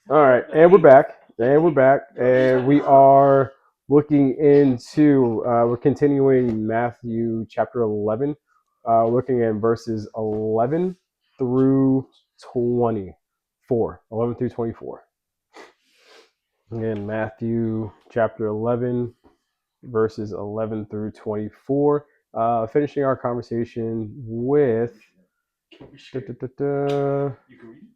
All right, and we're back. And we are looking into. We're continuing Matthew chapter 11, looking at verses 11 through 24. 11 through 24. Again, Matthew chapter 11, verses 11 through 24. Finishing our conversation with. You can read it.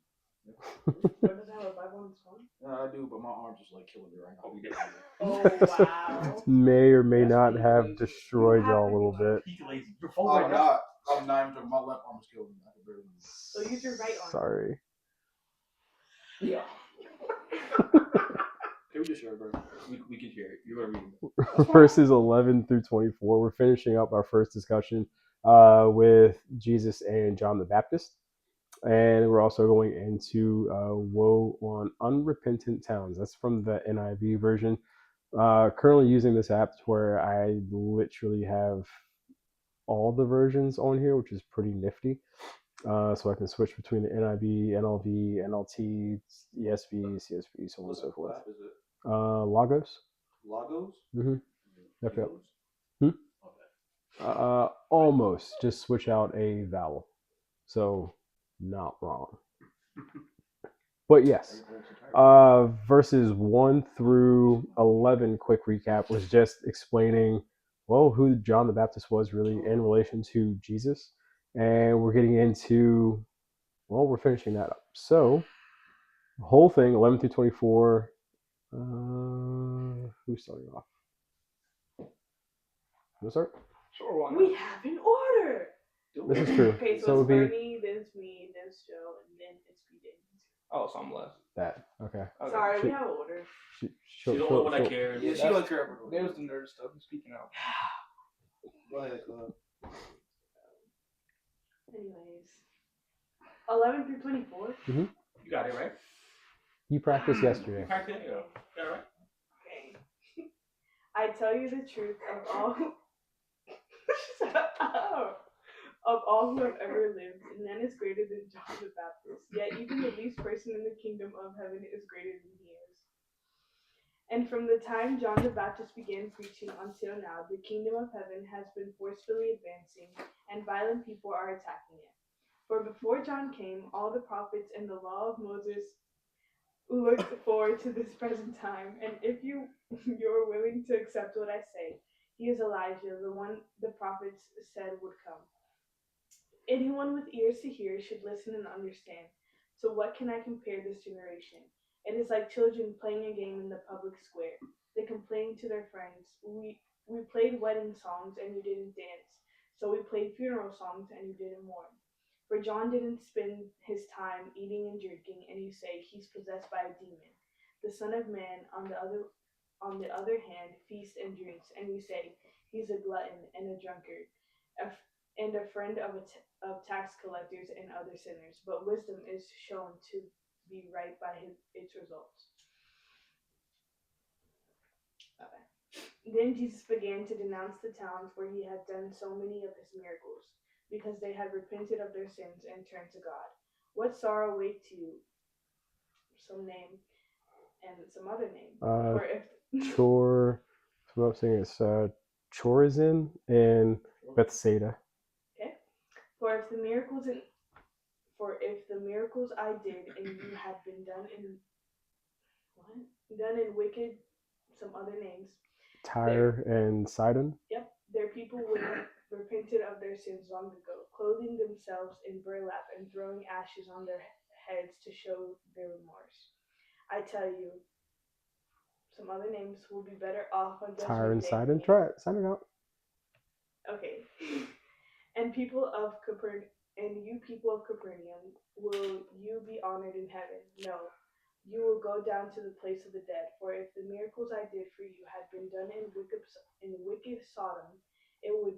Does it have a Bible on his phone? I do, but my arm's just like killing me right now. Oh, wow. May or may not have destroyed y'all a little bit. He's lazy. Your phone right now. I'm not even talking. My left arm is killing me. I can barely move. So use your right arm. Sorry. Yeah. Can we just share it, bro? We can share it. You're gonna read it. Verses 11 through 24. We're finishing up our first discussion with Jesus and John the Baptist. And we're also going into woe on unrepentant towns. That's from the NIV version. Currently using this app where I literally have all the versions on here, which is pretty nifty. So I can switch between the NIV, NLV, NLT, ESV, CSV, so on and so forth. What is it? Logos. Lagos? Mm-hmm. Yep. Okay. Almost. Just switch out a vowel. So not wrong. But yes. Verses 1 through 11, quick recap, was just explaining, well, who John the Baptist was really in relation to Jesus. And we're getting into, well, we're finishing that up. So, the whole thing, 11 through 24. Who's starting off? Who's start? Sure, why not? We have an order. This is true. Okay, so it would it's be Bernie, then it's me, then it's Joe, and then it's BJ. Oh, so I'm left. that. Okay. Sorry, we have an order. She's the only one that cares. Yeah, she don't care. There's the nerd stuff. I'm speaking out. Go ahead, Club. Anyways, 11 through 24. Mm-hmm. You got it, right? You practiced yesterday. You practiced it? Yeah, right? Okay. I tell you the truth of all. Shut up. Of all who have ever lived, none is greater than John the Baptist. Yet even the least person in the kingdom of heaven is greater than he is. And from the time John the Baptist began preaching until now, the kingdom of heaven has been forcefully advancing, and violent people are attacking it. For before John came, all the prophets and the law of Moses looked forward to this present time. And if you're willing to accept what I say, he is Elijah, the one the prophets said would come. Anyone with ears to hear should listen and understand. So what can I compare this generation? It is like children playing a game in the public square. They complain to their friends, we played wedding songs and you didn't dance. So we played funeral songs and you didn't mourn. For John didn't spend his time eating and drinking, and you say he's possessed by a demon. The Son of Man, on the other hand, feasts and drinks, and you say he's a glutton and a drunkard, and a friend of tax collectors and other sinners. But wisdom is shown to be right by its results. Okay. Then Jesus began to denounce the towns where he had done so many of his miracles, because they had repented of their sins and turned to God. What sorrow waits you? Some name and some other name. For if Chor, what I'm saying is Chorazin and Bethsaida. Okay. For if the miracles I did and you had been done in wicked, some other names. Tyre and Sidon. Yep, their people would have repented of their sins long ago, clothing themselves in burlap and throwing ashes on their heads to show their remorse. I tell you, some other names will be better off on Judgment Tyre and Day. Sidon. Try it. Sign it out. Okay. And you people of Capernaum, will you be honored in heaven? No. You will go down to the place of the dead. For if the miracles I did for you had been done in wicked Sodom, it would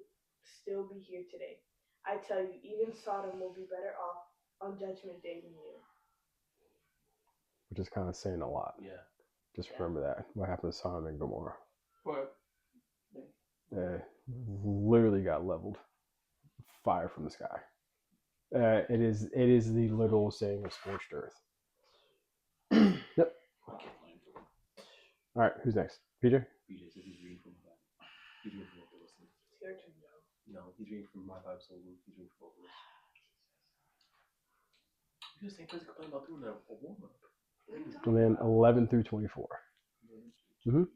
still be here today. I tell you, even Sodom will be better off on Judgment Day than you. Which is kind of saying a lot. Yeah. Just remember that. What happened to Sodom and Gomorrah? What? Literally got leveled. Fire from the sky. It is the literal saying of scorched earth. All right, who's next? PJ? BJ says he's reading from my Bible. He's reading from both of us. It's your turn, Joe. No, he's reading from my Bible solo. He's reading from both of us. You're the same place complaining about doing a warm-up. And then 11 through 24. Mhm.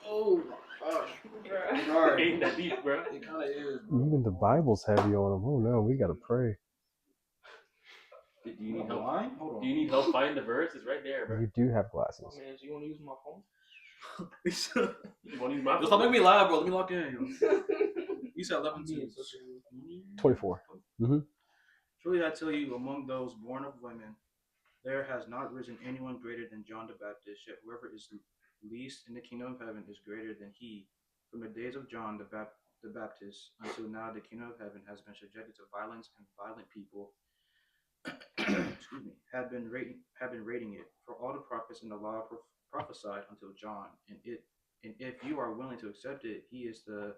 Oh my gosh. Bruh. Sorry. Ain't that deep, bro. It kind of is. Even the Bible's heavy on them. Oh no, we gotta pray. Do you need I'm help? lying? Hold on. Do you need help finding the verse? It's right there, bro. You do have glasses. Oh, man, so you want to use my phone? You want to use my Yo, stop making me laugh, bro. Let me lock in. Yo. You said 11 I'm too. being such a- 24. Mhm. Truly I tell you, among those born of women, there has not risen anyone greater than John the Baptist, yet whoever is least in the kingdom of heaven is greater than he. From the days of John the Baptist until now, the kingdom of heaven has been subjected to violence, and violent people excuse me, have been raiding it. For all the prophets in the law prophesied until John, and if you are willing to accept it, he is the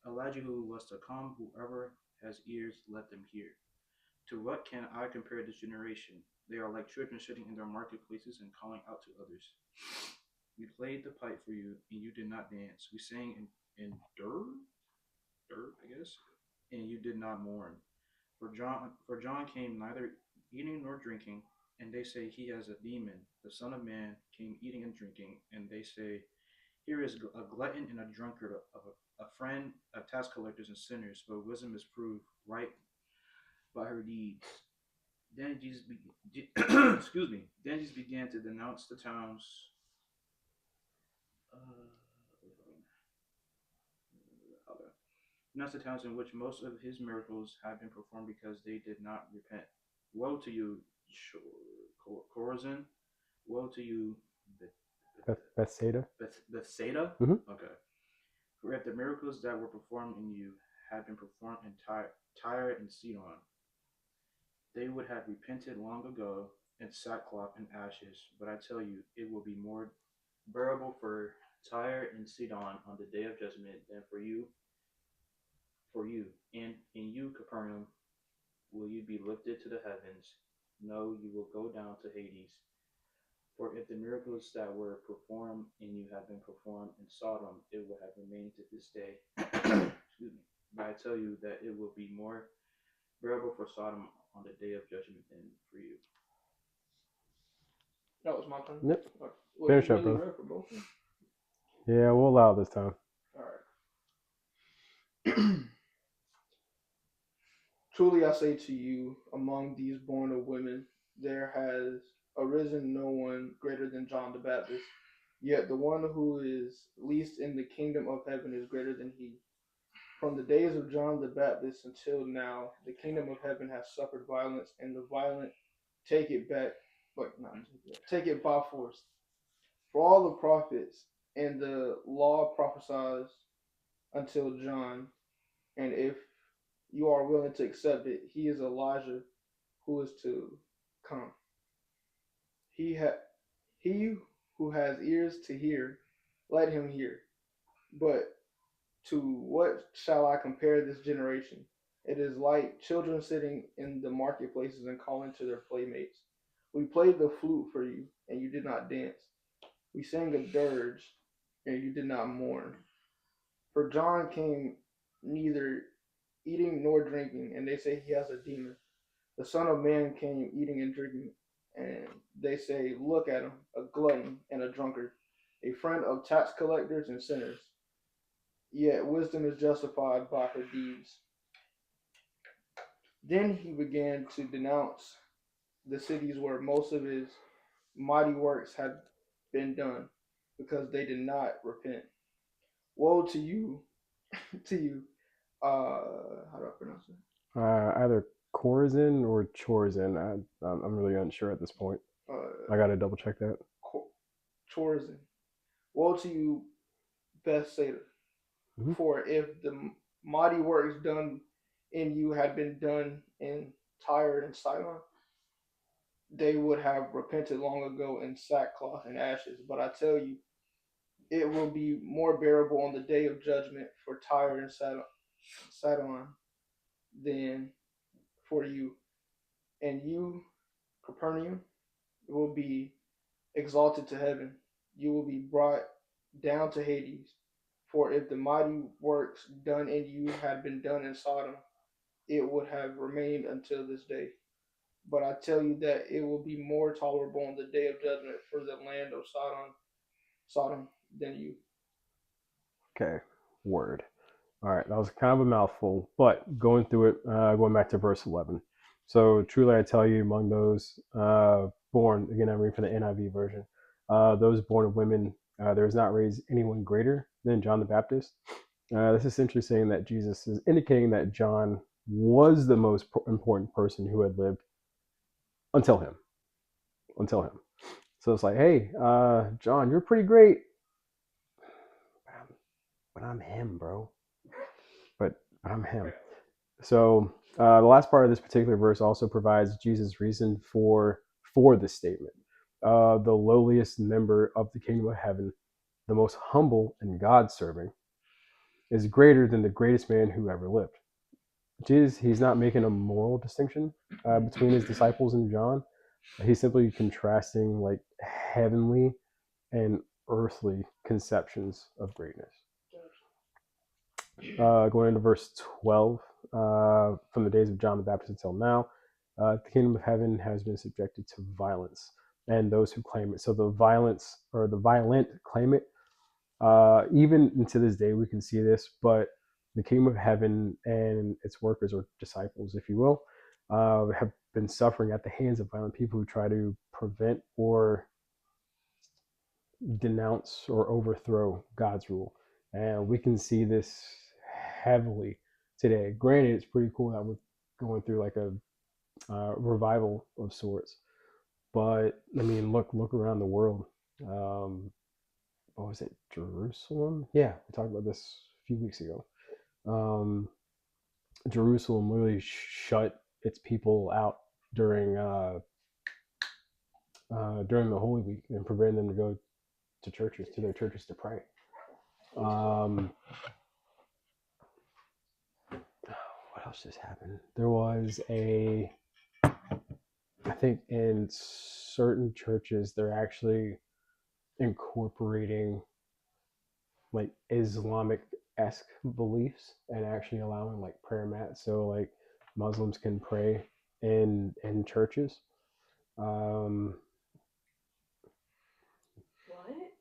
Elijah who was to come. Whoever has ears, let them hear. To what can I compare this generation? They are like children sitting in their marketplaces and calling out to others. We played the pipe for you, and you did not dance. We sang in dirt, I guess, and you did not mourn. For John came neither eating nor drinking, and they say he has a demon. The Son of Man came eating and drinking, and they say, here is a glutton and a drunkard, a friend of tax collectors and sinners, but wisdom is proved right by her deeds. Then Jesus excuse me. Then Jesus began to denounce the towns. Denounce the towns in which most of his miracles had been performed because they did not repent. Woe to you, Chorazin! Woe to you, Bethsaida. Bethsaida? Mhm. Okay. For if the miracles that were performed in you had been performed in Tyre and Sidon, they would have repented long ago in sackcloth and ashes. But I tell you, it will be more bearable for Tyre and Sidon on the day of judgment than for you. And in you, Capernaum, will you be lifted to the heavens? No, you will go down to Hades. For if the miracles that were performed in you have been performed in Sodom, it will have remained to this day. Excuse me. But I tell you that it will be more bearable for Sodom on the day of judgment than for you. That was my turn. Yep. Well, Finish you up, really bro. read for both of them? Yeah, we'll allow it this time. All right. Truly I say to you, among these born of women, there has arisen no one greater than John the Baptist. Yet the one who is least in the kingdom of heaven is greater than he. From the days of John the Baptist until now, the kingdom of heaven has suffered violence, and the violent take it back, take it by force. For all the prophets and the law prophesies until John, and if you are willing to accept it, he is Elijah who is to come. He who has ears to hear, let him hear. But to what shall I compare this generation? It is like children sitting in the marketplaces and calling to their playmates. We played the flute for you, and you did not dance. We sang a dirge, and you did not mourn. For John came neither eating nor drinking, and they say he has a demon. The Son of Man came eating and drinking, and they say, look at him, a glutton and a drunkard, a friend of tax collectors and sinners. Yet wisdom is justified by her deeds. Then he began to denounce the cities where most of his mighty works had been done, because they did not repent. Woe to you, how do I pronounce it? Either Chorazin or Chorazin. I'm really unsure at this point. I gotta double check that. Chorazin. Woe to you, Bethsaida. Mhm. For if the mighty works done in you had been done in Tyre and Sidon, they would have repented long ago in sackcloth and ashes. But I tell you, it will be more bearable on the day of judgment for Tyre and Sidon than for you. And you, Capernaum will be exalted to heaven. You will be brought down to Hades. For if the mighty works done in you had been done in Sodom, it would have remained until this day. But I tell you that it will be more tolerable on the day of judgment for the land of Sodom than you. Okay, word. All right, that was kind of a mouthful, but going through it, going back to verse 11. So truly I tell you, among those born, again, I'm reading from the NIV version, those born of women, there is not raised anyone greater than John the Baptist. This is essentially saying that Jesus is indicating that John was the most important person who had lived until him. Until him. So it's like, hey, John, you're pretty great. But I'm him, bro. But I'm him. So the last part of this particular verse also provides Jesus' reason for this statement. The lowliest member of the kingdom of heaven, the most humble and God-serving, is greater than the greatest man who ever lived. Jesus, he's not making a moral distinction between his disciples and John. He's simply contrasting like heavenly and earthly conceptions of greatness. Going into verse 12, from the days of John the Baptist until now, the kingdom of heaven has been subjected to violence, and those who claim it. So the violence or the violent claim it. Even to this day, we can see this, but the kingdom of heaven and its workers, or disciples, if you will, have been suffering at the hands of violent people who try to prevent or denounce or overthrow God's rule. And we can see this heavily today. Granted, it's pretty cool that we're going through like a revival of sorts. But I mean, look around the world. What was it? Jerusalem? Yeah, we talked about this a few weeks ago. Jerusalem literally shut its people out during the Holy Week and prevented them to go to their churches to pray. What else just happened? There was I think in certain churches they're actually incorporating like Islamic-esque beliefs and actually allowing like prayer mats so like Muslims can pray in churches. What?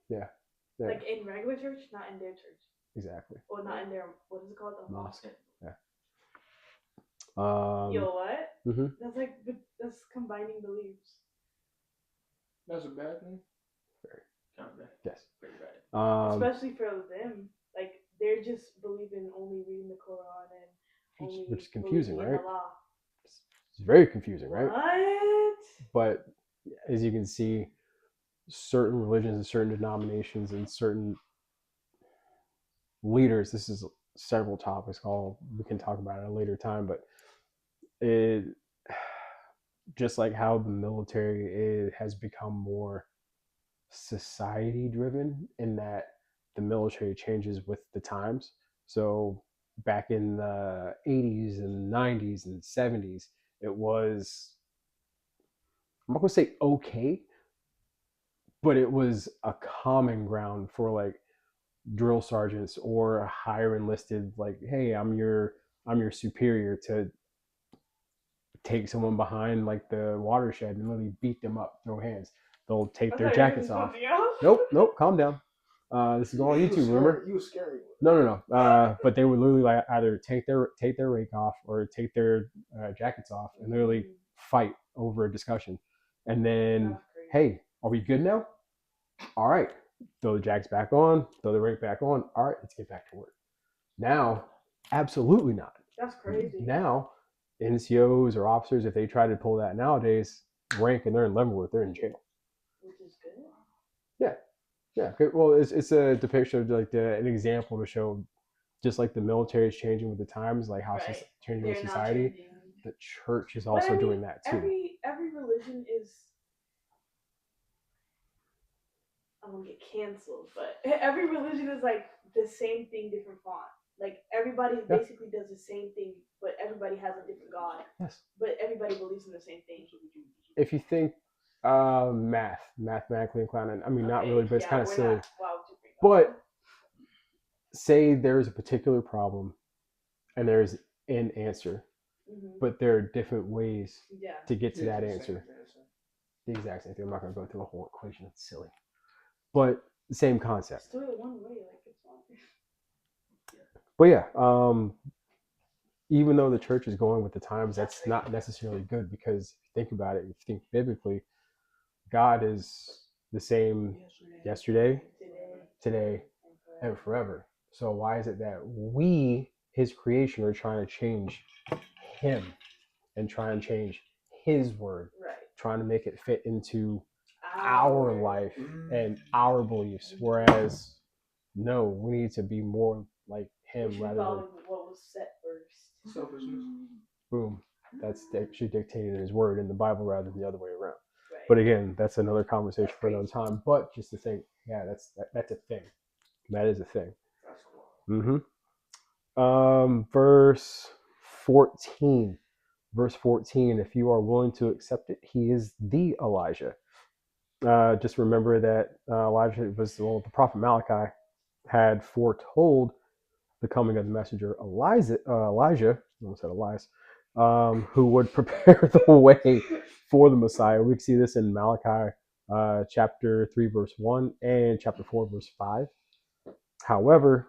Yeah. Like in regular church, not in their church. Exactly. Or not in their, what is it called? The Mosque. Yeah. Yo, what? Mm-hmm. That's combining beliefs. That's a bad thing. Kind of bad. Yes. Pretty bad. Especially for them. Like, they're just believing only reading the Quran and only which is confusing, believing in right? Allah. It's very confusing, right? What? But as you can see, certain religions and certain denominations and certain leaders, this is several topics we can talk about at a later time, but it just like how the military has become more society driven in that the military changes with the times. So back in the 80s and 90s and 70s, it was, I'm not going to say okay, but it was a common ground for like drill sergeants or higher enlisted, like, hey, I'm your superior, to take someone behind like the watershed and really beat them up, throw hands. They'll take their jackets off. Nope, calm down. This is all on YouTube, remember? You was scary. No. But they would literally like either take their rake off or take their jackets off and literally fight over a discussion. And then, hey, are we good now? All right, throw the jackets back on, throw the rake back on. All right, let's get back to work. Now, absolutely not. That's crazy. Now, NCOs or officers, if they try to pull that nowadays, rank and they're in Leavenworth, they're in jail. Which is good. Yeah. Well, it's a depiction of like an example to show, just like the military is changing with the times, like how it's changing with society. The church is also doing that too. Every religion is. I'm gonna get canceled, but every religion is like the same thing, different font. Like everybody basically does the same thing, but everybody has a different God. Yes. But everybody believes in the same thing. if you think mathematically inclined, and I mean not really, but it's kind of silly. But say there's a particular problem and there's an answer, but there are different ways to get to that answer. The exact same thing. I'm not going to go through a whole equation. It's silly. But the same concept. Just do it one way, like it's fine. But yeah, even though the church is going with the times, that's not necessarily good because if you think about it, if you think biblically, God is the same yesterday, today, and forever. So why is it that we, his creation, are trying to change him and try and change his word, Right. trying to make it fit into our life and our beliefs? Whereas, no, we need to be more like him rather than what was set first. Selfishness. boom. That's actually dictated in his word in the Bible rather than the other way around. Right. But again, that's another conversation for another time. But just to think, yeah, that's a thing. That is a thing. That's cool. Verse 14. Verse 14. If you are willing to accept it, he is the Elijah. Just remember that Elijah was the prophet Malachi had foretold the coming of the messenger Elijah. I almost said Elias. Who would prepare the way for the Messiah. We can see this in Malachi chapter 3, verse 1 and chapter 4, verse 5. However,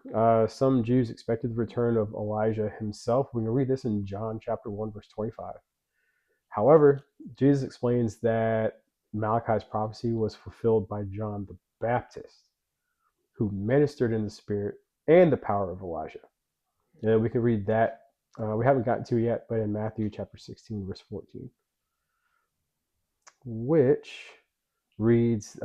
some Jews expected the return of Elijah himself. We can read this in John chapter 1, verse 25. However, Jesus explains that Malachi's prophecy was fulfilled by John the Baptist, who ministered in the spirit and the power of Elijah. And we can read that. We haven't gotten to it yet, but in Matthew chapter 16, verse 14, which reads,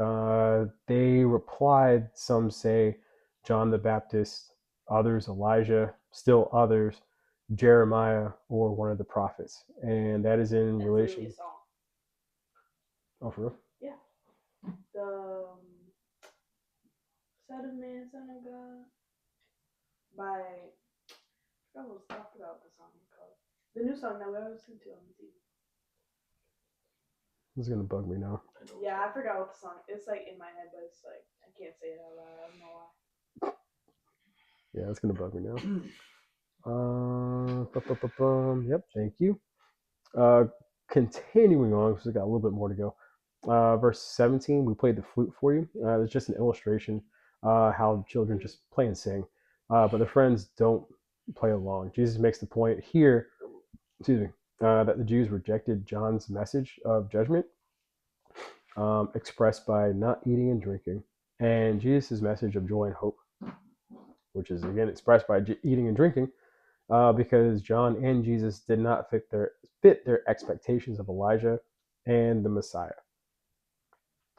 they replied, some say John the Baptist, others Elijah, still others Jeremiah or one of the prophets. And that is in relation. Really a song. Oh, for real? Yeah. The Son of Man, Son of God by I forgot what the song is called. The new song that we always listen to on the TV. This is gonna bug me now. Yeah, I forgot what the song. It's like in my head, but it's like I can't say it out loud. I don't know why. Yeah, it's gonna bug me now. Yep, thank you. Continuing on, because we got a little bit more to go. Verse 17, we played the flute for you. It's just an illustration how children just play and sing, but the friends don't play along. Jesus makes the point here, that the Jews rejected John's message of judgment, expressed by not eating and drinking, and Jesus' message of joy and hope, which is again expressed by eating and drinking, because John and Jesus did not fit their expectations of Elijah and the Messiah.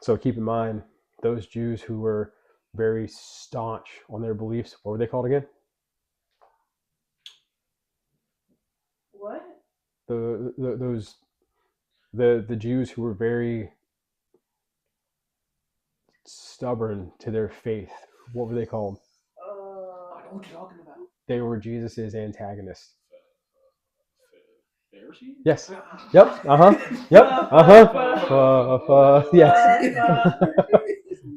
So keep in mind, those Jews who were very staunch on their beliefs, what were they called again? What? The Jews who were very stubborn to their faith, what were they called? I know what you're talking about. They were Jesus's antagonists. Pharisees? Yes. Yep. Yes.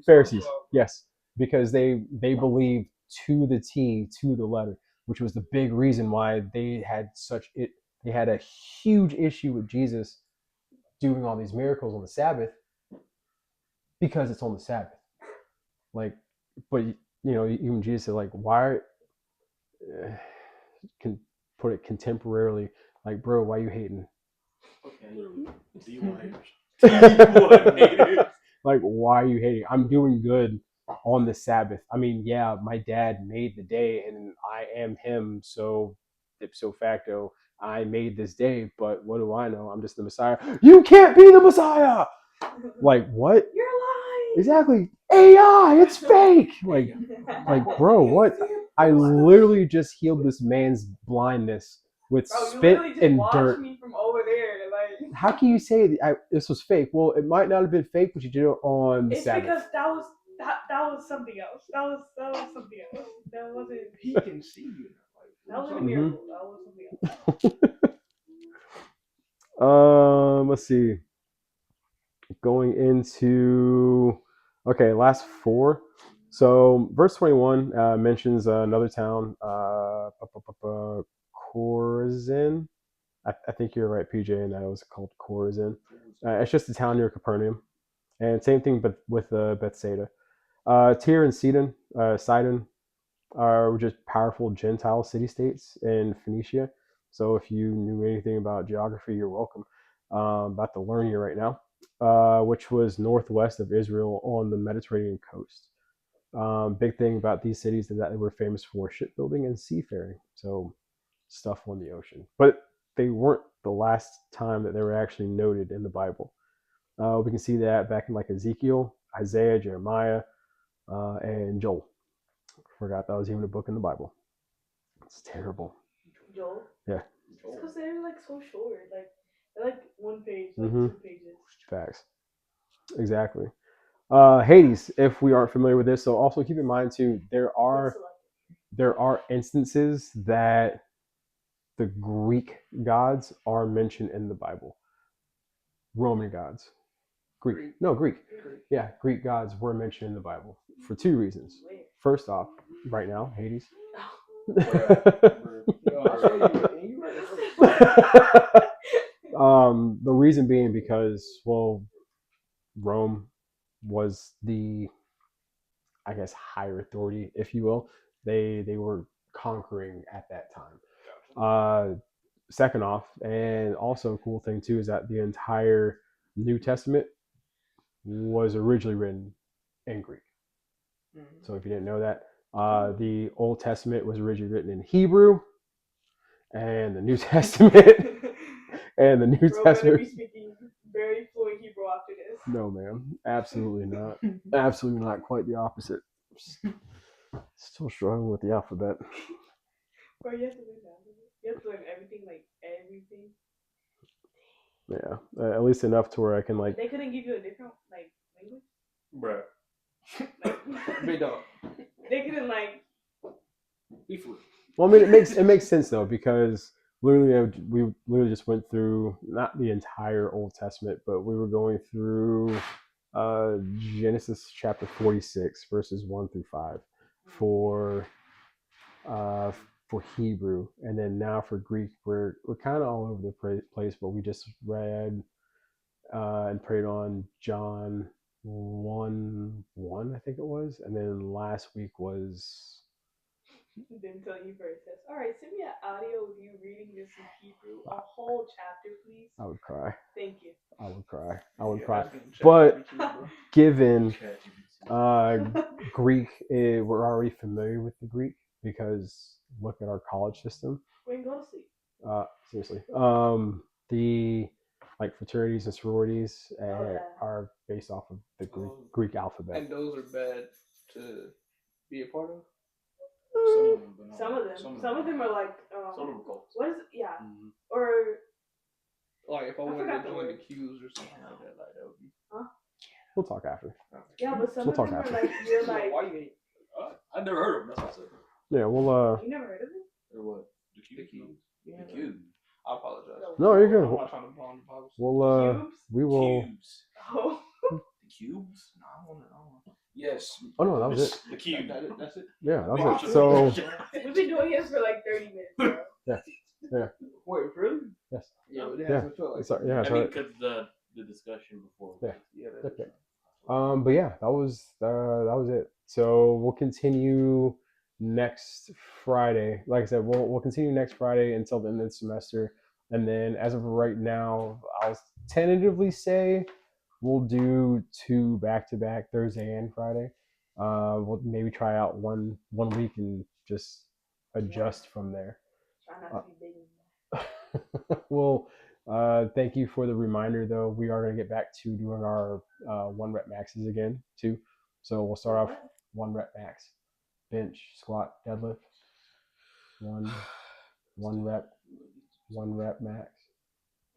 Pharisees. Yes. Because they believed to the T, to the letter, which was the big reason why they had a huge issue with Jesus doing all these miracles on the Sabbath, because it's on the Sabbath. Like, but even Jesus said, like, why can put it contemporarily, like, bro, why you hating? Okay. D1 haters. Like, why are you hating? I'm doing good on the Sabbath. I mean, yeah, my dad made the day and I am him, so ipso facto, I made this day, but what do I know? I'm just the Messiah. You can't be the Messiah! Like, what? You're lying. Exactly. AI, it's fake! Like, bro, what? I literally just healed this man's blindness with spit and dirt. Me from over there, like. How can you say this was fake? Well, it might not have been fake, but you did it on the Sabbath. It's because that was something else. That was something else. That wasn't. He can see you. That was a miracle. That was something else. Let's see. Going into last four. So verse 21 mentions another town, Chorazin. I think you're right, PJ, and that it was called Chorazin. It's just a town near Capernaum, and same thing, but with Bethsaida. Tyre and Sidon are just powerful Gentile city-states in Phoenicia. So if you knew anything about geography, you're welcome. About to learn you right now, which was northwest of Israel on the Mediterranean coast. Big thing about these cities is that they were famous for shipbuilding and seafaring, so stuff on the ocean. But they weren't the last time that they were actually noted in the Bible. We can see that back in like Ezekiel, Isaiah, Jeremiah, and Joel. Forgot that was even a book in the Bible. It's terrible. Joel. Yeah. It's because they're like so short. Like they're like 1 page, like Mhm. 2 pages. Facts. Exactly. Hades, if we aren't familiar with this, so also keep in mind too, there are instances that the Greek gods are mentioned in the Bible. Roman gods. Greek. No, Greek. Yeah, Greek gods were mentioned in the Bible for 2 reasons. First off, right now, Hades. The reason being because, well, Rome was the, I guess, higher authority, if you will. They were conquering at that time. Second off, and also a cool thing too, is that the entire New Testament was originally written in Greek. So if you didn't know that, the Old Testament was originally written in Hebrew, and the New Testament and the New Bro, Testament. Be speaking very fluent Hebrew after this. No, ma'am, absolutely not. Absolutely not. Quite the opposite. Still struggling with the alphabet. Bro, you have to learn that. You have to learn everything, like everything. Yeah, at least enough to where I can like. They couldn't give you a different like language. Bruh. Like, Big dog. they couldn't like. Be fluid. Well, I mean, it makes sense though, because literally we literally just went through not the entire Old Testament, but we were going through Genesis chapter 46 verses 1 through 5 for Hebrew, and then now for Greek we're kind of all over the place, but we just read and prayed on John 1:1, I think it was, and then last week was. Didn't tell you first. All right, send me an audio of you reading this in Hebrew, a whole chapter, please. I would cry. Thank you. I would cry. But given Greek, we're already familiar with the Greek because look at our college system. We can go to sleep. Seriously. The like fraternities and sororities are based off of the Greek alphabet. And those are bad to be a part of? Some of them are like some of them cults. What is it? Yeah. Mm-hmm. Or like if I wanted to join the Qs or something like that would be. Huh? We'll talk after. Yeah, but some of them are like you're like. Why you ain't? I never heard of them. That's what I said. Yeah, well. You never heard of it? Or what? The Qs. Yeah. The Qs. I apologize. No, you're good. I'm not trying to bond the Bible. Well, Cubes? we will. Cubes. Oh. The cubes? No, I want to. Yes. Oh no, that was it. The cube. That's it. Yeah, that was it. So. We've been doing this for like 30 minutes, bro. Yeah. Wait, really? Yes. Yeah, it Yeah. hasn't felt like Sorry. Yeah. I Sorry. mean, because the discussion before. Yeah. Yeah. Okay. But yeah, that was it. So we'll continue next Friday. Like I said, we'll continue next Friday until the end of the semester, and then as of right now, I'll tentatively say we'll do 2 back-to-back, Thursday and Friday. We'll maybe try out one week and just adjust from there. Try not to be big. Well, thank you for the reminder, though. We are going to get back to doing our 1 rep maxes again, too. So we'll start off 1 rep max. Bench, squat, deadlift. One rep max.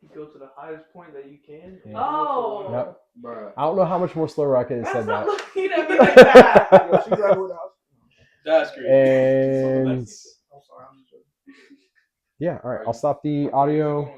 You go to the highest point that you can. Yeah. Oh. Yep. Bruh. I don't know how much more slower I could have said that. Looking at me like that. Yo, she graduated house. That's great. And I'm sorry, I'm just joking. yeah, all right. I'll stop the audio.